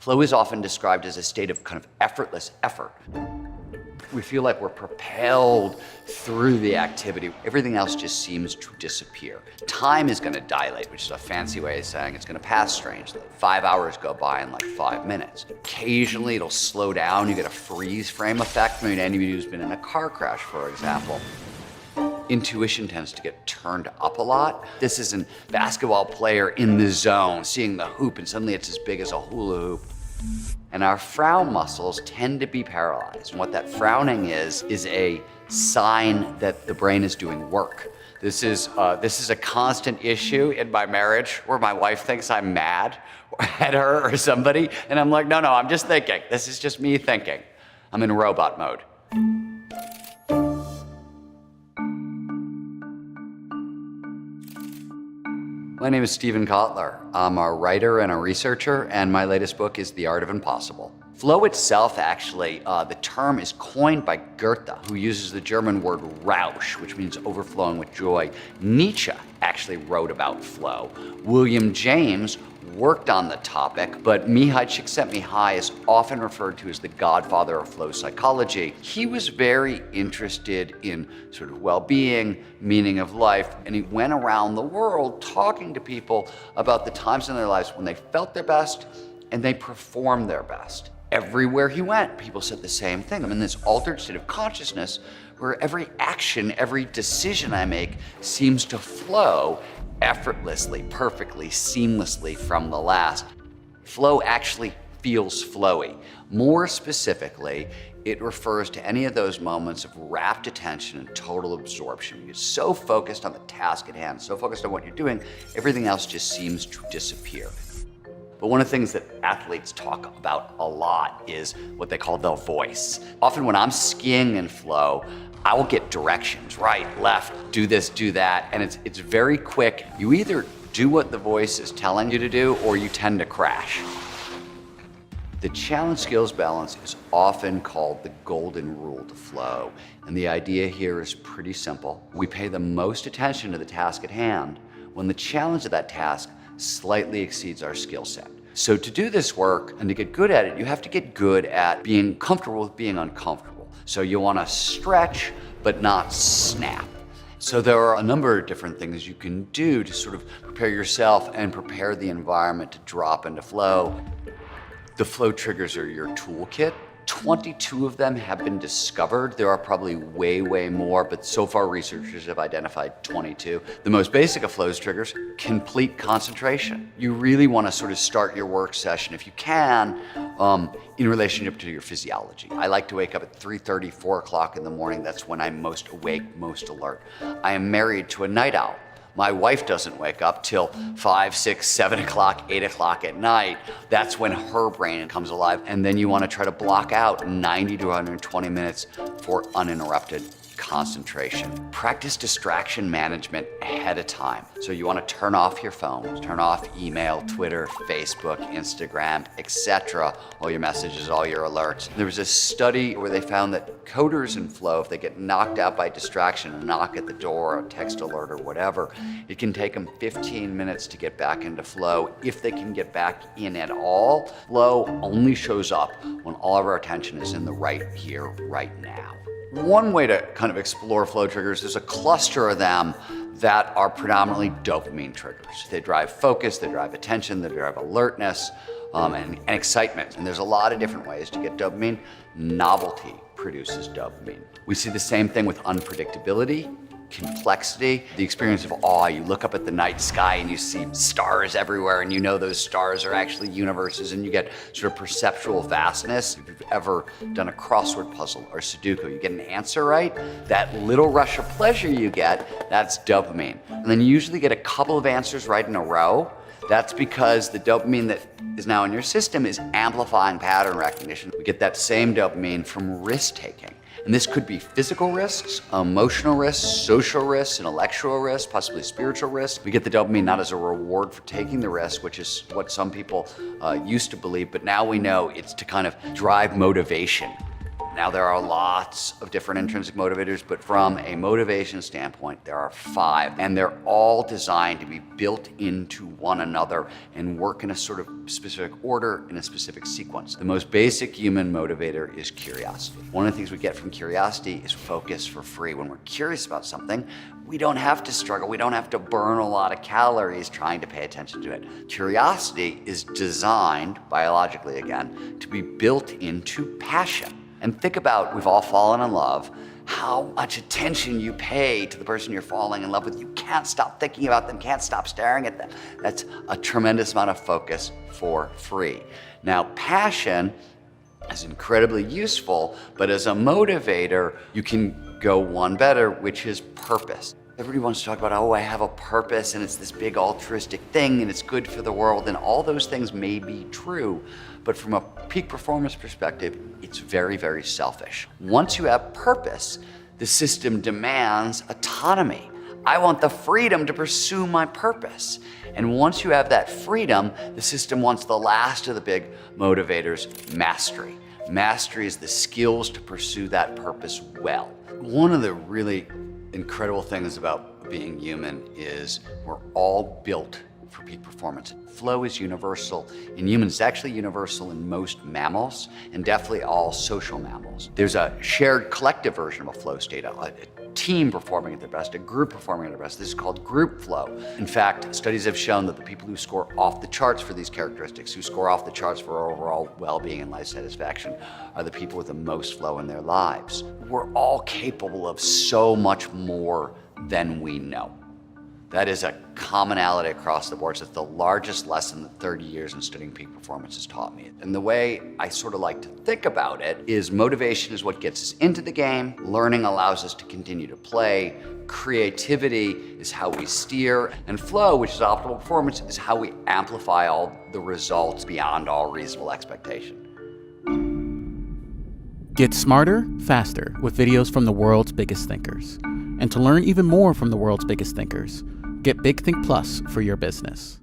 Flow is often described as a state of kind of effortless effort. We feel like we're propelled through the activity. Everything else just seems to disappear. Time is going to dilate, which is a fancy way of saying it's going to pass strangely. 5 hours go by in like 5 minutes. Occasionally it'll slow down. You get a freeze frame effect. I mean, anybody who's been in a car crash, for example. Intuition tends to get turned up a lot. This is a basketball player in the zone, seeing the hoop, and suddenly it's as big as a hula hoop. And our frown muscles tend to be paralyzed. And what that frowning is a sign that the brain is doing work. This is a constant issue in my marriage where my wife thinks I'm mad at her or somebody. And I'm like, no, I'm just thinking. This is just me thinking. I'm in robot mode. My name is Stephen Kotler. I'm a writer and a researcher, and my latest book is The Art of Impossible. Flow itself, actually, the term is coined by Goethe, who uses the German word Rausch, which means overflowing with joy. Nietzsche actually wrote about flow. William James worked on the topic, but Mihai Csikszentmihalyi is often referred to as the godfather of flow psychology. He was very interested in sort of well-being, meaning of life, and he went around the world talking to people about the times in their lives when they felt their best and they performed their best. Everywhere he went, people said the same thing. I'm in this altered state of consciousness where every action, every decision I make seems to flow effortlessly, perfectly, seamlessly from the last. Flow actually feels flowy. More specifically, it refers to any of those moments of rapt attention and total absorption. You're so focused on the task at hand, so focused on what you're doing, everything else just seems to disappear. But one of the things that athletes talk about a lot is what they call the voice. Often when I'm skiing in flow, I will get directions, right, left, do this, do that, and it's very quick. You either do what the voice is telling you to do, or you tend to crash. The challenge skills balance is often called the golden rule to flow, and the idea here is pretty simple. We pay the most attention to the task at hand when the challenge of that task slightly exceeds our skill set. So to do this work and to get good at it, you have to get good at being comfortable with being uncomfortable. So you want to stretch, but not snap. So there are a number of different things you can do to sort of prepare yourself and prepare the environment to drop into flow. The flow triggers are your toolkit. 22 of them have been discovered. There are probably way more, but so far researchers have identified 22. The most basic of flow's triggers, complete concentration. You really want to sort of start your work session, if you can, in relationship to your physiology. I like to wake up at 3:30, 4 o'clock in the morning. That's when I'm most awake, most alert. I am married to a night owl. My wife doesn't wake up till 5, 6, 7 o'clock, 8 o'clock at night. That's when her brain comes alive. And then you want to try to block out 90 to 120 minutes for uninterrupted concentration. Practice distraction management ahead of time. So you want to turn off your phone, turn off email, Twitter, Facebook, Instagram, etc. All your messages, all your alerts. There was a study where they found that coders in flow, if they get knocked out by distraction, a knock at the door, a text alert or whatever, it can take them 15 minutes to get back into flow. If they can get back in at all, flow only shows up when all of our attention is in the right here, right now. One way to kind of explore flow triggers, there's a cluster of them that are predominantly dopamine triggers. They drive focus, they drive attention, they drive alertness, and excitement. And there's a lot of different ways to get dopamine. Novelty produces dopamine. We see the same thing with unpredictability, complexity, the experience of awe. You look up at the night sky and you see stars everywhere, and you know those stars are actually universes, and you get sort of perceptual vastness. If you've ever done a crossword puzzle or Sudoku, you get an answer right, that little rush of pleasure you get, that's dopamine. And then you usually get a couple of answers right in a row. That's because the dopamine that is now in your system is amplifying pattern recognition. We get that same dopamine from risk-taking. And this could be physical risks, emotional risks, social risks, intellectual risks, possibly spiritual risks. We get the dopamine not as a reward for taking the risk, which is what some people used to believe, but now we know it's to kind of drive motivation. Now, there are lots of different intrinsic motivators, but from a motivation standpoint, there are 5, and they're all designed to be built into one another and work in a sort of specific order, in a specific sequence. The most basic human motivator is curiosity. One of the things we get from curiosity is focus for free. When we're curious about something, we don't have to struggle. We don't have to burn a lot of calories trying to pay attention to it. Curiosity is designed, biologically again, to be built into passion. And think about, we've all fallen in love, how much attention you pay to the person you're falling in love with. You can't stop thinking about them, can't stop staring at them. That's a tremendous amount of focus for free. Now, passion is incredibly useful, but as a motivator, you can go one better, which is purpose. Everybody wants to talk about, oh, I have a purpose and it's this big altruistic thing and it's good for the world, and all those things may be true, but from a peak performance perspective, it's very, very selfish. Once you have purpose, the system demands autonomy. I want the freedom to pursue my purpose. And once you have that freedom, the system wants the last of the big motivators, mastery. Mastery is the skills to pursue that purpose well. One of the really incredible things about being human is we're all built for peak performance. Flow is universal in humans. It's actually universal in most mammals, and definitely all social mammals. There's a shared collective version of a flow state, a team performing at their best, a group performing at their best. This is called group flow. In fact, studies have shown that the people who score off the charts for these characteristics, who score off the charts for overall well-being and life satisfaction, are the people with the most flow in their lives. We're all capable of so much more than we know. That is a commonality across the board. So it's the largest lesson that 30 years in studying peak performance has taught me. And the way I sort of like to think about it is motivation is what gets us into the game. Learning allows us to continue to play. Creativity is how we steer. And flow, which is optimal performance, is how we amplify all the results beyond all reasonable expectation. Get smarter, faster with videos from the world's biggest thinkers. And to learn even more from the world's biggest thinkers, get Big Think Plus for your business.